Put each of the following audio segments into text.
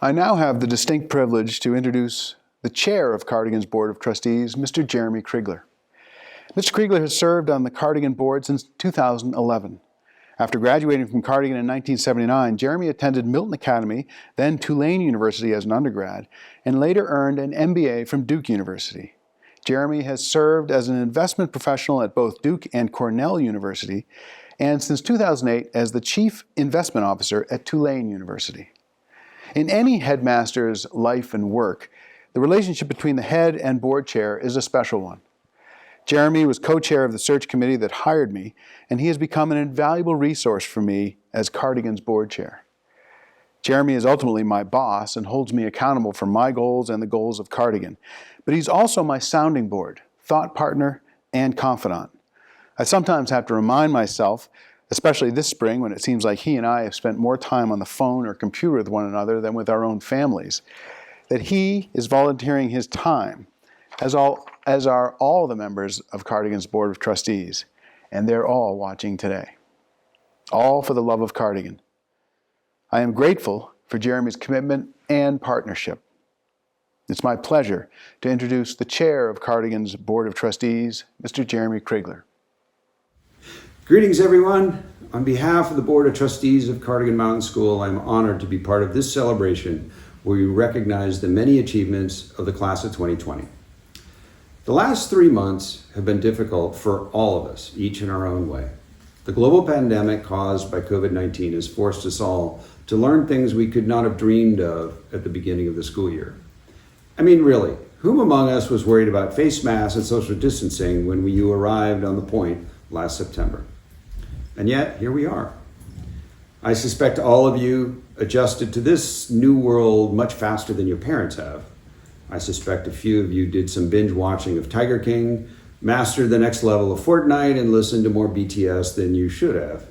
I now have the distinct privilege to introduce the chair of Cardigan's Board of Trustees, Mr. Jeremy Kriegler. Mr. Kriegler has served on the Cardigan board since 2011. After graduating from Cardigan in 1979, Jeremy attended Milton Academy, then Tulane University as an undergrad, and later earned an MBA from Duke University. Jeremy has served as an investment professional at both Duke and Cornell University, and since 2008 as the Chief Investment Officer at Tulane University. In any headmaster's life and work, the relationship between the head and board chair is a special one. Jeremy was co-chair of the search committee that hired me, and he has become an invaluable resource for me as Cardigan's board chair. Jeremy is ultimately my boss and holds me accountable for my goals and the goals of Cardigan, but he's also my sounding board, thought partner, and confidant. I sometimes have to remind myself, especially this spring when it seems like he and I have spent more time on the phone or computer with one another than with our own families, that he is volunteering his time, as are all the members of Cardigan's Board of Trustees, and they're all watching today. All for the love of Cardigan. I am grateful for Jeremy's commitment and partnership. It's my pleasure to introduce the chair of Cardigan's Board of Trustees, Mr. Jeremy Kriegler. Greetings, everyone. On behalf of the Board of Trustees of Cardigan Mountain School, I'm honored to be part of this celebration where we recognize the many achievements of the class of 2020. The last 3 months have been difficult for all of us, each in our own way. The global pandemic caused by COVID-19 has forced us all to learn things we could not have dreamed of at the beginning of the school year. I mean, really, whom among us was worried about face masks and social distancing when you arrived on the point last September? And yet, here we are. I suspect all of you adjusted to this new world much faster than your parents have. I suspect a few of you did some binge watching of Tiger King, mastered the next level of Fortnite, and listened to more BTS than you should have.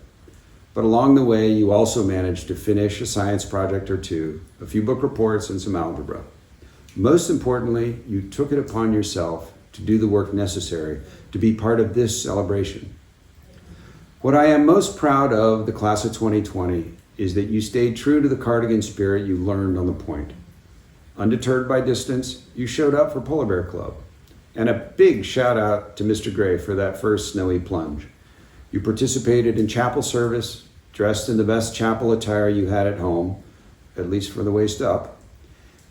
But along the way, you also managed to finish a science project or two, a few book reports, and some algebra. Most importantly, you took it upon yourself to do the work necessary to be part of this celebration. What I am most proud of the class of 2020 is that you stayed true to the Cardigan spirit you learned on the point. Undeterred by distance, you showed up for Polar Bear Club. And a big shout out to Mr. Gray for that first snowy plunge. You participated in chapel service, dressed in the best chapel attire you had at home, at least for the waist up.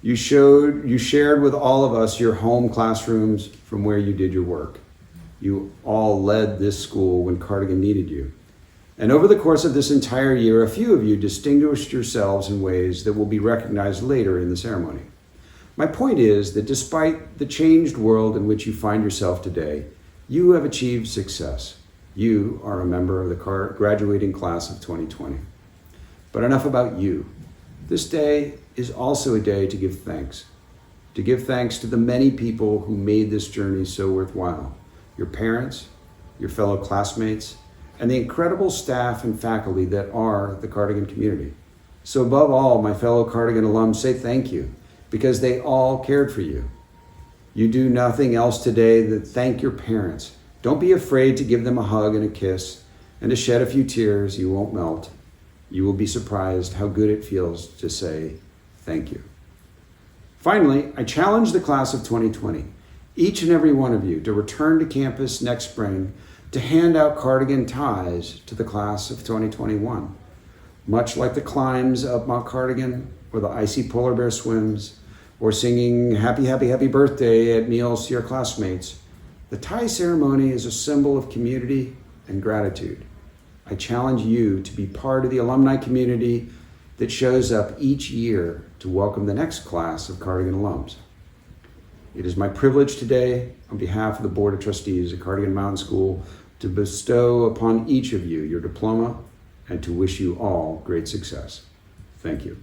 You shared with all of us your home classrooms from where you did your work. You all led this school when Cardigan needed you. And over the course of this entire year, a few of you distinguished yourselves in ways that will be recognized later in the ceremony. My point is that despite the changed world in which you find yourself today, you have achieved success. You are a member of the graduating class of 2020. But enough about you. This day is also a day to give thanks. To give thanks to the many people who made this journey so worthwhile. Your parents, your fellow classmates, and the incredible staff and faculty that are the Cardigan community. So above all, my fellow Cardigan alums, say thank you, because they all cared for you. You do nothing else today than thank your parents. Don't be afraid to give them a hug and a kiss, and to shed a few tears. You won't melt. You will be surprised how good it feels to say thank you. Finally, I challenge the class of 2020, each and every one of you, to return to campus next spring to hand out Cardigan ties to the class of 2021. Much like the climbs up Mount Cardigan, or the icy polar bear swims, or singing happy, happy, happy birthday at meals to your classmates, the tie ceremony is a symbol of community and gratitude. I challenge you to be part of the alumni community that shows up each year to welcome the next class of Cardigan alums. It is my privilege today, on behalf of the Board of Trustees at Cardigan Mountain School, to bestow upon each of you your diploma and to wish you all great success. Thank you.